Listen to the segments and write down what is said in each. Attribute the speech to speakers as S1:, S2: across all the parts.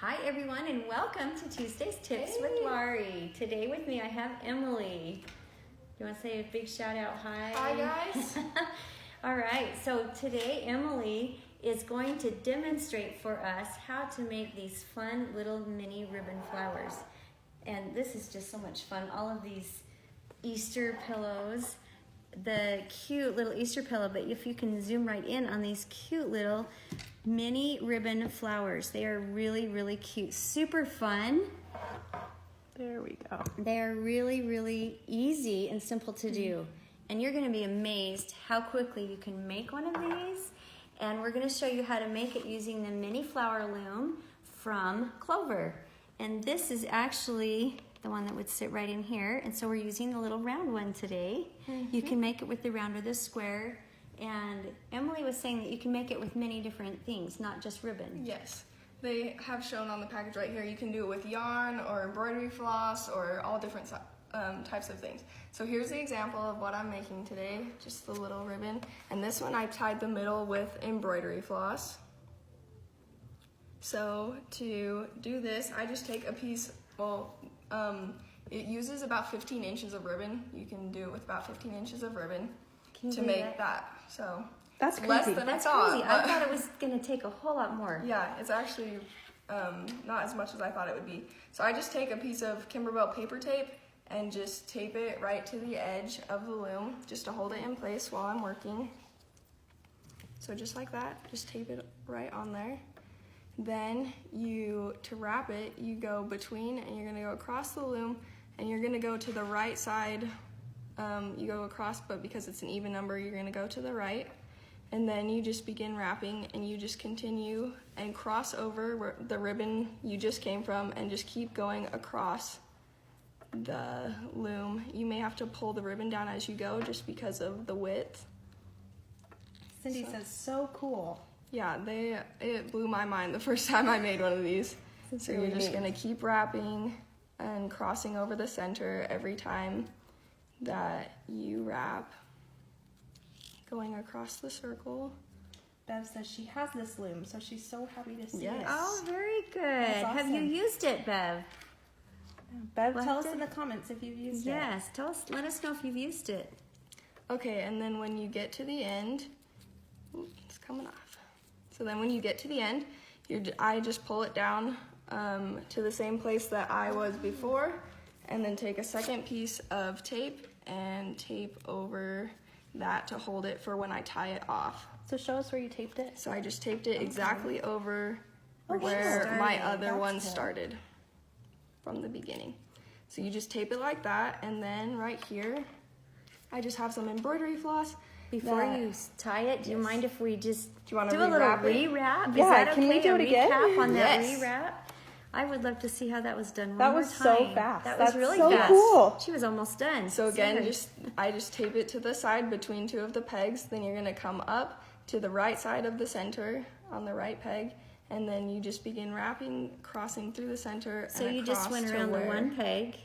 S1: Hi everyone and welcome to Tuesday's Tips with Laurie. Today with me I have Emily. You want to say a big shout out hi?
S2: Hi guys.
S1: All right, so today Emily is going to demonstrate for us how to make these fun little mini ribbon flowers. And this is just so much fun. All of these Easter pillows, the cute little Easter pillow, but if you can zoom right in on these cute little mini ribbon flowers. They are really, really cute. Super fun.
S2: There we go.
S1: They are really, really easy and simple to do. And you're going to be amazed how quickly you can make one of these. And we're going to show you how to make it using the mini flower loom from Clover. And this is actually the one that would sit right in here. And so we're using the little round one today. You can make it with the round or the square. And Emily was saying that you can make it with many different things, not just ribbon.
S2: Yes, they have shown on the package right here. You can do it with yarn or embroidery floss or all different types of things. So here's the example of what I'm making today, just the little ribbon. And this one I tied the middle with embroidery floss. So to do this, I just take a piece, it uses about 15 inches of ribbon. You can do it with about 15 inches of ribbon to make that. So
S3: that's crazy.
S2: Less than
S1: That's
S2: I thought.
S1: crazy. I thought it was going to take a whole lot more.
S2: Yeah, it's actually not as much as I thought it would be. So I just take a piece of Kimberbell paper tape and just tape it right to the edge of the loom just to hold it in place while I'm working. So just like that, just tape it right on there. Then to wrap it, you go between and you're gonna go across the loom and you're gonna go to the right side. You go across, but because it's an even number, you're gonna go to the right. And then you just begin wrapping and you just continue and cross over the ribbon you just came from and just keep going across the loom. You may have to pull the ribbon down as you go just because of the width.
S3: Cindy says, so cool.
S2: Yeah, it blew my mind the first time I made one of these. So you're just gonna keep wrapping and crossing over the center every time that you wrap, going across the circle.
S3: Bev says she has this loom, so she's so happy to see it.
S1: Oh, very good.
S3: Awesome.
S1: Have you used it, Bev?
S3: Bev, tell us in the comments if you've used it.
S1: Yes, let us know if you've used it.
S2: Okay, and then when you get to the end, it's coming off. So then when you get to the end, I just pull it down to the same place that I was before, and then take a second piece of tape and tape over that to hold it for when I tie it off.
S3: So show us where you taped it.
S2: So I just taped it exactly over
S3: Oh,
S2: where my other
S3: That's
S2: one
S3: cool.
S2: started from the beginning. So you just tape it like that, and then right here, I just have some embroidery floss.
S1: Before you tie it, do you mind if we just
S2: Do you wanna
S1: do a little
S2: rewrap it?
S1: rewrap?
S3: Yeah,
S1: Is that
S3: can we
S1: okay?
S3: do it again?
S1: Recap on that
S2: Yes.
S1: rewrap? I would love to see how that was done.
S3: That
S1: one
S3: was
S1: more
S3: so
S1: time.
S3: fast.
S1: That
S3: That's
S1: was really
S3: so
S1: fast.
S3: cool.
S1: She was almost done.
S2: So again,
S1: Serious.
S2: I just tape it to the side between two of the pegs, then you're gonna come up to the right side of the center on the right peg, and then you just begin wrapping, crossing through the center.
S1: So
S2: and
S1: you just
S2: across
S1: went
S2: to
S1: around the
S2: where-
S1: one peg.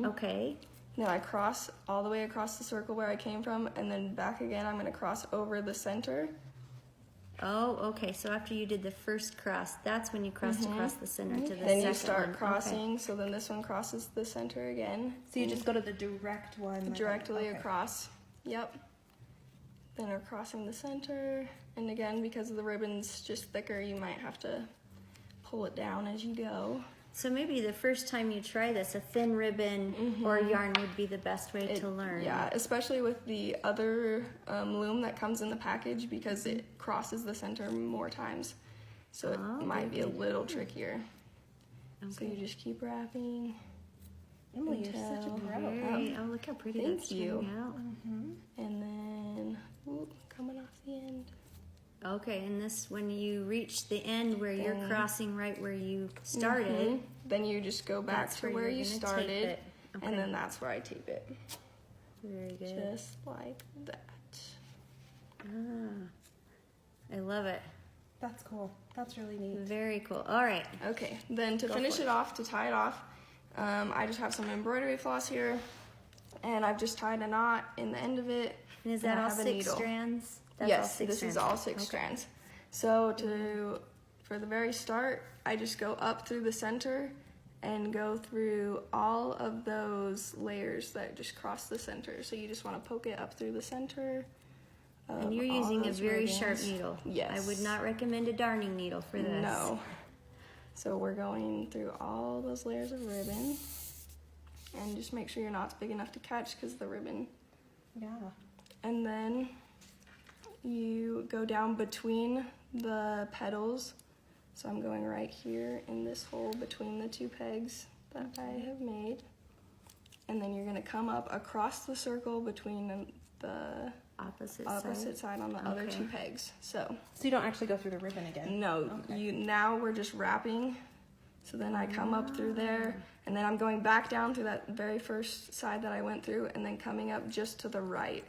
S1: Okay.
S2: No, I cross all the way across the circle where I came from, and then back again, I'm gonna cross over the center.
S1: Oh, okay. So after you did the first cross, that's when you crossed across the center to the
S2: Then
S1: second
S2: you start
S1: one.
S2: crossing, so then this one crosses the center again.
S3: So you just go to the direct one.
S2: Directly
S3: Okay.
S2: across. Yep. Then we're crossing the center, and again, because the ribbon's just thicker, you might have to pull it down as you go.
S1: So maybe the first time you try this, a thin ribbon or yarn would be the best way to learn.
S2: Yeah, especially with the other loom that comes in the package because it crosses the center more times. So it might be a little trickier. So you just keep wrapping.
S3: Emily, you're such a pro.
S1: Oh, look how pretty
S2: Thank
S1: that's
S2: you.
S1: turning out.
S2: And then, coming off the end.
S1: Okay, and this, when you reach the end where you're crossing right where you started,
S2: Then you just go back
S1: that's
S2: to where
S1: you're
S2: you
S1: gonna tape
S2: started,
S1: it. Okay.
S2: and then that's where I tape it.
S1: Very good.
S2: Just like that.
S1: I love it.
S3: That's cool. That's really neat.
S1: Very cool. All right.
S2: Okay, then to finish
S1: for
S2: it off, to tie it off, I just have some embroidery floss here, and I've just tied a knot in the end of it.
S1: And is
S2: and
S1: that
S2: I
S1: all
S2: have a
S1: 6
S2: needle.
S1: strands? That's all
S2: Yes,
S1: six
S2: this
S1: strands.
S2: is all 6 strands. So to for the very start, I just go up through the center and go through all of those layers that just cross the center. So you just want to poke it up through the center.
S1: And you're
S2: all
S1: using a
S2: those
S1: very
S2: ribbons.
S1: sharp needle.
S2: Yes.
S1: I would not recommend a darning needle for this.
S2: No. So we're going through all those layers of ribbon. And just make sure your knot's big enough to catch because the ribbon.
S3: Yeah.
S2: And then you go down between the petals. So I'm going right here in this hole between the two pegs that I have made. And then you're going to come up across the circle between the opposite side on the other two pegs. So
S3: you don't actually go through the ribbon again?
S2: no,
S3: Okay.
S2: now we're just wrapping. So then I come up through there, and then I'm going back down through that very first side that I went through, and then coming up just to the right.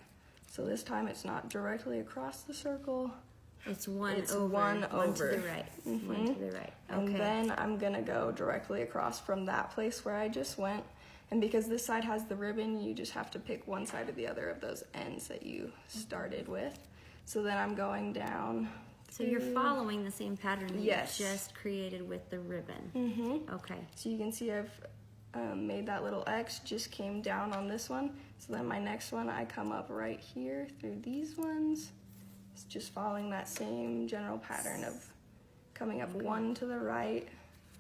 S2: So this time it's not directly across the circle.
S1: It's one
S2: It's
S1: over.
S2: one
S1: to
S2: over.
S1: the right. One to the right. Okay.
S2: And then I'm gonna go directly across from that place where I just went. And because this side has the ribbon, you just have to pick one side or the other of those ends that you started with. So then I'm going down.
S1: So you're following the same pattern you
S2: Yes.
S1: just created with the ribbon.
S2: Mm-hmm.
S1: Okay.
S2: So you can see I've made that little X, just came down on this one. So then my next one, I come up right here through these ones. It's just following that same general pattern of coming up one to the right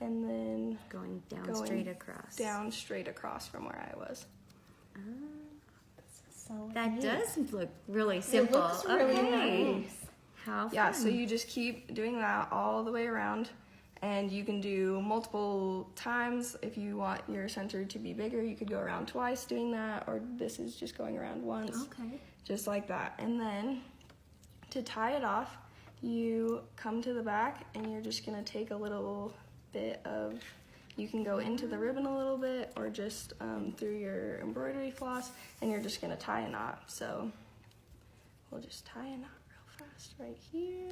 S2: and then
S1: Going down
S2: going
S1: straight across.
S2: down straight across from where I was.
S3: So
S1: That
S3: neat.
S1: does look really simple.
S3: looks really
S1: Okay.
S3: nice.
S1: How
S2: Yeah,
S1: fun.
S2: so you just keep doing that all the way around, and you can do multiple times. If you want your center to be bigger, you could go around twice doing that, or this is just going around once.
S1: Okay.
S2: Just like that. And then to tie it off, you come to the back and you're just gonna take a little bit of, you can go into the ribbon a little bit or just through your embroidery floss, and you're just gonna tie a knot. So we'll just tie a knot real fast right here.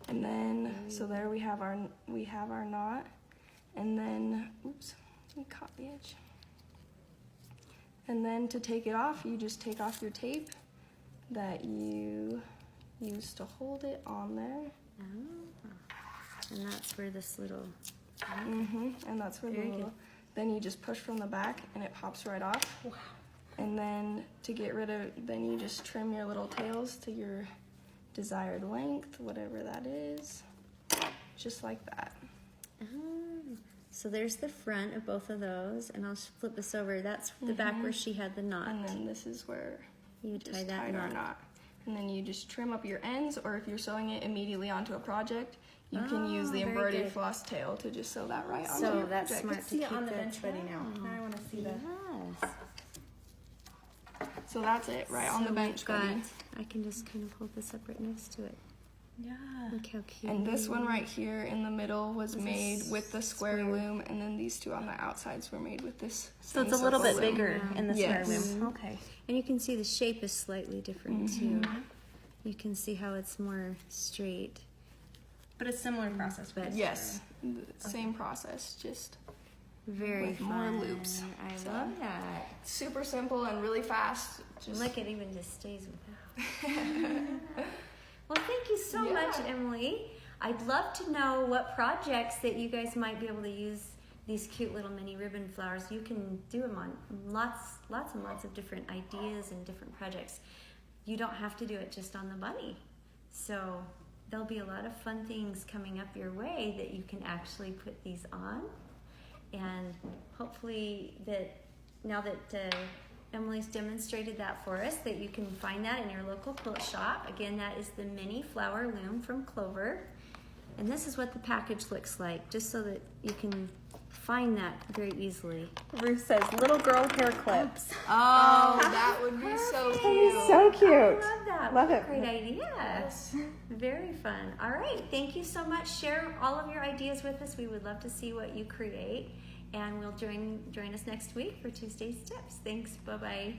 S2: And then, so there we have our knot. And then, oops, we caught the edge. And then to take it off, you just take off your tape that you used to hold it on there.
S1: Oh. And that's where this little.
S2: And that's where the
S1: Very
S2: little,
S1: good.
S2: then you just push from the back and it pops right off.
S3: Wow.
S2: And then to get rid of, then you just trim your little tails to your desired length, whatever that is, just like that.
S1: Oh. So there's the front of both of those, and I'll flip this over. That's the back where she had the knot.
S2: And then this is where
S1: You would
S2: we
S1: tie
S2: just
S1: that
S2: tied our
S1: knot.
S2: knot. And then you just trim up your ends, or if you're sewing it immediately onto a project, you can use the
S1: very
S2: embroidery
S1: good.
S2: floss tail to just sew that right onto
S1: So
S2: your
S1: that's
S2: project.
S1: smart.
S3: See it on the
S1: keep
S3: bench
S1: that
S3: ready now. Now I want to see the.
S1: Yes.
S2: So that's it, right on the
S1: So
S2: bench
S1: we've got,
S2: ready.
S1: I can just kind of hold this up right next to it.
S3: Yeah.
S1: Look how cute.
S2: And this one right here in the middle was
S1: This
S2: made
S1: is
S2: with the square
S1: square.
S2: loom, and then these two on the outsides were made with this.
S3: So it's a little bit
S2: semicircle loom.
S3: bigger in the square
S2: Yes.
S3: loom. Okay.
S1: And you can see the shape is slightly different too. You can see how it's more straight.
S3: But a similar process.
S1: But
S2: Yes, the same process, just
S1: very
S2: With more
S1: fun.
S2: loops.
S1: I
S2: So-
S1: love that.
S2: super simple and really fast. Just
S1: Look, it even just stays without. Well, thank you so much, Emily. I'd love to know what projects that you guys might be able to use these cute little mini ribbon flowers. You can do them on lots and lots of different ideas and different projects. You don't have to do it just on the bunny. So there'll be a lot of fun things coming up your way that you can actually put these on. And hopefully that now that Emily's demonstrated that for us, that you can find that in your local quilt shop. Again, that is the mini flower loom from Clover. And this is what the package looks like, just so that you can find that very easily.
S3: Ruth says little girl hair clips.
S2: Oh, that would be so cute.
S3: So cute.
S1: I love that.
S3: Love
S1: What a
S3: it.
S1: great idea. Very fun. All right. Thank you so much. Share all of your ideas with us. We would love to see what you create. And we'll join us next week for Tuesday's Tips. Thanks. Bye-bye.